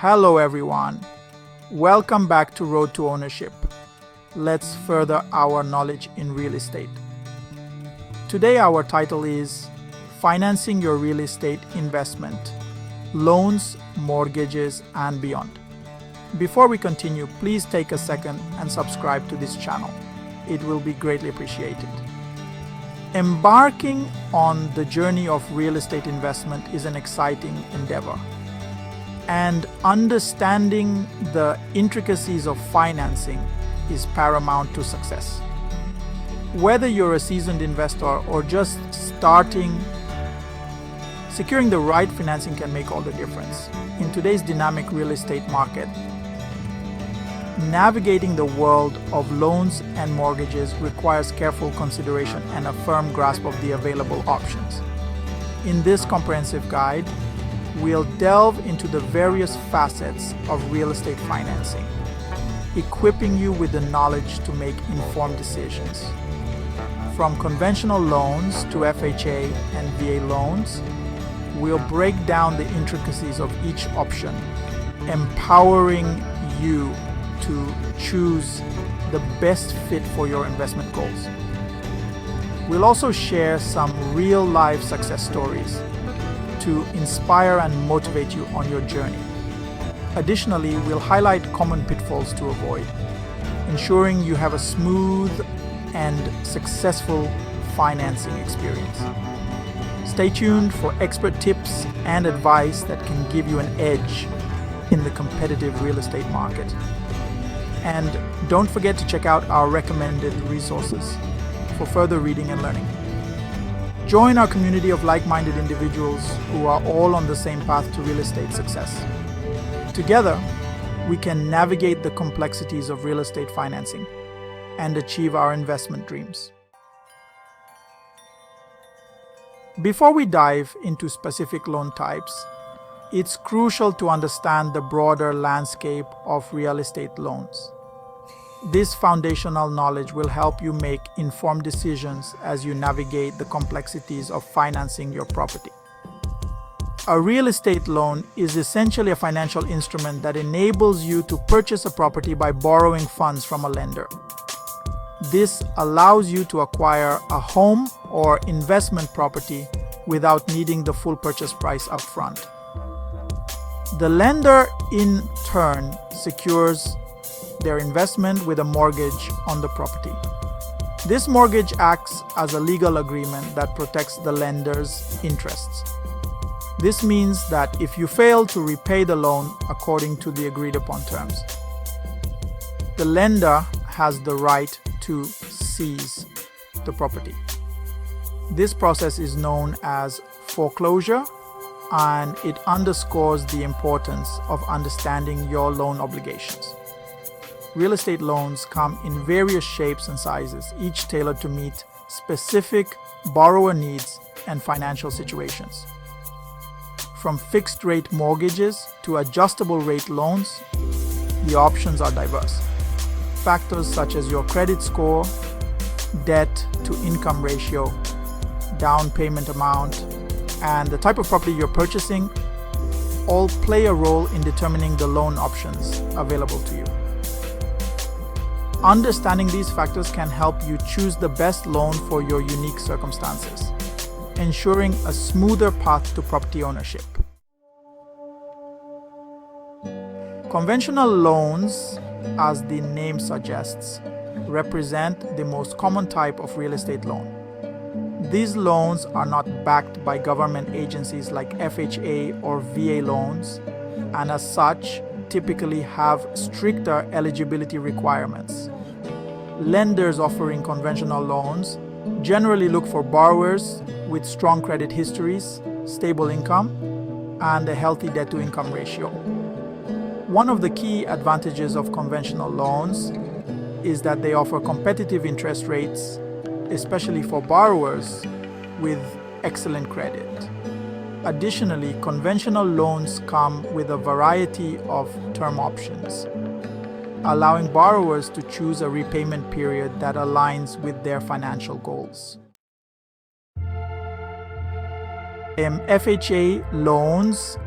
Hello everyone, welcome back to Road to Ownership. Let's further our knowledge in real estate. Today our title is Financing Your Real Estate Investment, Loans, Mortgages and Beyond. Before we continue, please take a second and subscribe to this channel. It will be greatly appreciated. Embarking on the journey of real estate investment is an exciting endeavor. And understanding the intricacies of financing is paramount to success. Whether you're a seasoned investor or just starting, securing the right financing can make all the difference. In today's dynamic real estate market, navigating the world of loans and mortgages requires careful consideration and a firm grasp of the available options. In this comprehensive guide, we'll delve into the various facets of real estate financing, equipping you with the knowledge to make informed decisions. From conventional loans to FHA and VA loans, we'll break down the intricacies of each option, empowering you to choose the best fit for your investment goals. We'll also share some real-life success stories to inspire and motivate you on your journey. Additionally, we'll highlight common pitfalls to avoid, ensuring you have a smooth and successful financing experience. Stay tuned for expert tips and advice that can give you an edge in the competitive real estate market. And don't forget to check out our recommended resources for further reading and learning. Join our community of like-minded individuals who are all on the same path to real estate success. Together, we can navigate the complexities of real estate financing and achieve our investment dreams. Before we dive into specific loan types, it's crucial to understand the broader landscape of real estate loans. This foundational knowledge will help you make informed decisions as you navigate the complexities of financing your property. A real estate loan is essentially a financial instrument that enables you to purchase a property by borrowing funds from a lender. This allows you to acquire a home or investment property without needing the full purchase price upfront. The lender, in turn, secures their investment with a mortgage on the property. This mortgage acts as a legal agreement that protects the lender's interests. This means that if you fail to repay the loan according to the agreed upon terms, the lender has the right to seize the property. This process is known as foreclosure, and it underscores the importance of understanding your loan obligations. Real estate loans come in various shapes and sizes, each tailored to meet specific borrower needs and financial situations. From fixed-rate mortgages to adjustable-rate loans, the options are diverse. Factors such as your credit score, debt-to-income ratio, down payment amount, and the type of property you're purchasing all play a role in determining the loan options available to you. Understanding these factors can help you choose the best loan for your unique circumstances, ensuring a smoother path to property ownership. Conventional loans, as the name suggests, represent the most common type of real estate loan. These loans are not backed by government agencies like FHA or VA loans, and as such, typically have stricter eligibility requirements. Lenders offering conventional loans generally look for borrowers with strong credit histories, stable income, and a healthy debt-to-income ratio. One of the key advantages of conventional loans is that they offer competitive interest rates, especially for borrowers with excellent credit. Additionally, conventional loans come with a variety of term options, allowing borrowers to choose a repayment period that aligns with their financial goals. FHA loans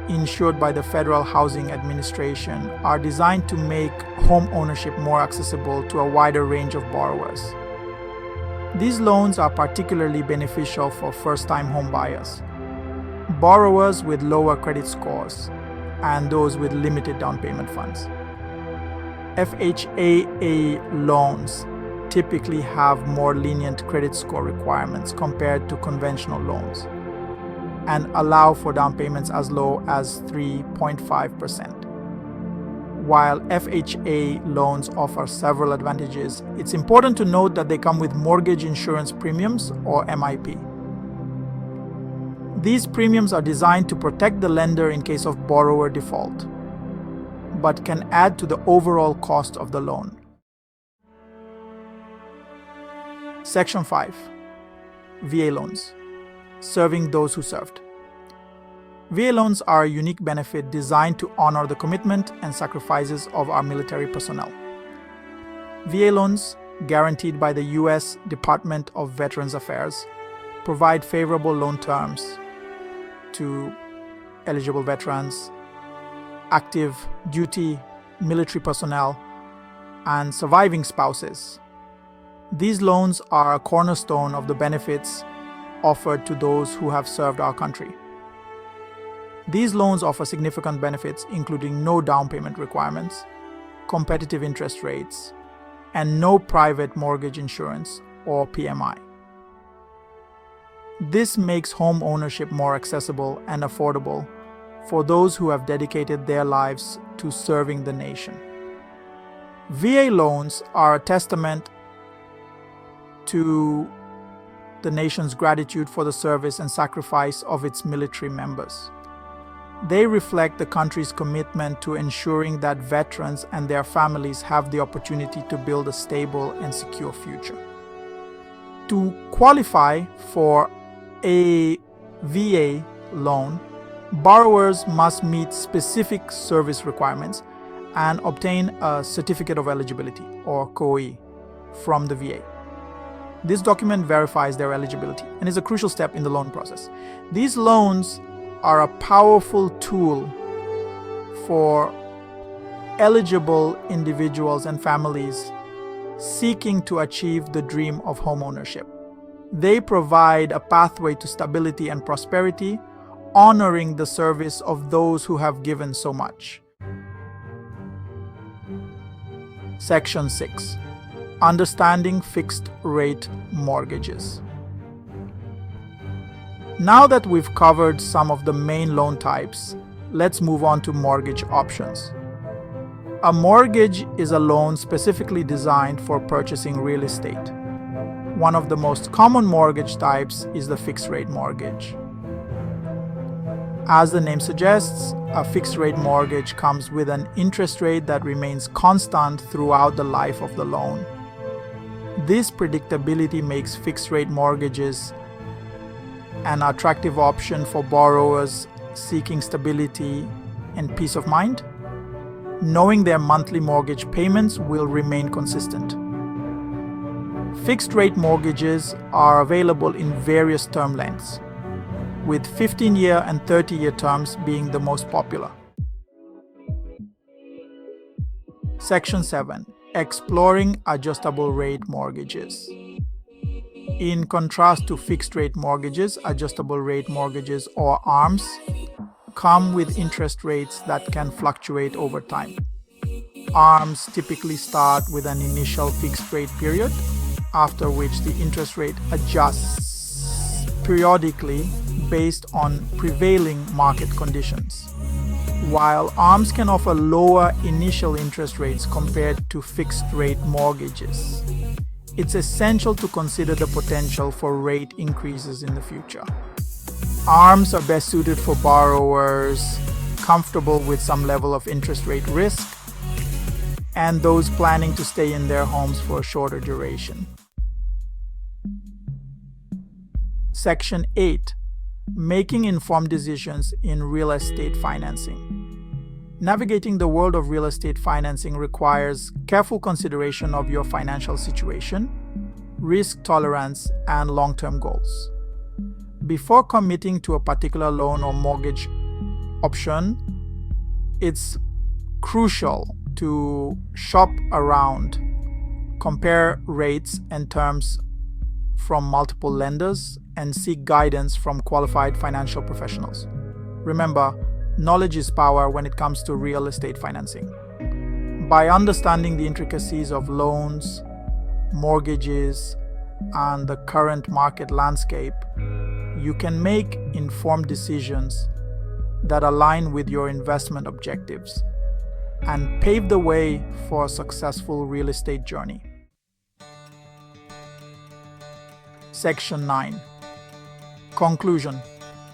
insured by the Federal Housing Administration are designed to make home ownership more accessible to a wider range of borrowers. These loans are particularly beneficial for first-time home buyers, borrowers with lower credit scores, and those with limited down payment funds. FHAA loans typically have more lenient credit score requirements compared to conventional loans and allow for down payments as low as 3.5%. While FHA loans offer several advantages, it's important to note that they come with mortgage insurance premiums, or MIP. These premiums are designed to protect the lender in case of borrower default, but can add to the overall cost of the loan. Section 5. VA loans. Serving those who served. VA loans are a unique benefit designed to honor the commitment and sacrifices of our military personnel. VA loans, guaranteed by the U.S. Department of Veterans Affairs, provide favorable loan terms to eligible veterans, active duty military personnel, and surviving spouses. These loans are a cornerstone of the benefits offered to those who have served our country. These loans offer significant benefits, including no down payment requirements, competitive interest rates, and no private mortgage insurance, or PMI. This makes home ownership more accessible and affordable for those who have dedicated their lives to serving the nation. VA loans are a testament to the nation's gratitude for the service and sacrifice of its military members. They reflect the country's commitment to ensuring that veterans and their families have the opportunity to build a stable and secure future. To qualify for a VA loan, borrowers must meet specific service requirements and obtain a Certificate of Eligibility, or COE, from the VA. This document verifies their eligibility and is a crucial step in the loan process. These loans are a powerful tool for eligible individuals and families seeking to achieve the dream of homeownership. They provide a pathway to stability and prosperity, honoring the service of those who have given so much. Section 6. Understanding fixed rate mortgages. Now that we've covered some of the main loan types, let's move on to mortgage options. A mortgage is a loan specifically designed for purchasing real estate. One of the most common mortgage types is the fixed rate mortgage. As the name suggests, a fixed rate mortgage comes with an interest rate that remains constant throughout the life of the loan. This predictability makes fixed rate mortgages an attractive option for borrowers seeking stability and peace of mind, knowing their monthly mortgage payments will remain consistent. Fixed rate mortgages are available in various term lengths, with 15-year and 30-year terms being the most popular. Section 7. Exploring adjustable rate mortgages. In contrast to fixed rate mortgages, adjustable rate mortgages, or ARMs, come with interest rates that can fluctuate over time. ARMs typically start with an initial fixed rate period, after which the interest rate adjusts periodically based on prevailing market conditions. While ARMs can offer lower initial interest rates compared to fixed rate mortgages, it's essential to consider the potential for rate increases in the future. ARMs are best suited for borrowers comfortable with some level of interest rate risk and those planning to stay in their homes for a shorter duration. Section 8. Making informed decisions in real estate financing. Navigating the world of real estate financing requires careful consideration of your financial situation, risk tolerance, and long-term goals. Before committing to a particular loan or mortgage, option, it's crucial to shop around, compare rates and terms from multiple lenders, and seek guidance from qualified financial professionals. Remember, knowledge is power when it comes to real estate financing. By understanding the intricacies of loans, mortgages, and the current market landscape, you can make informed decisions that align with your investment objectives and pave the way for a successful real estate journey. Section 9. Conclusion: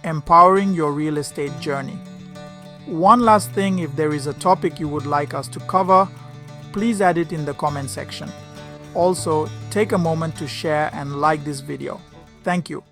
empowering your real estate journey. One last thing, if there is a topic you would like us to cover, please add it in the comment section. Also, take a moment to share and like this video. Thank you.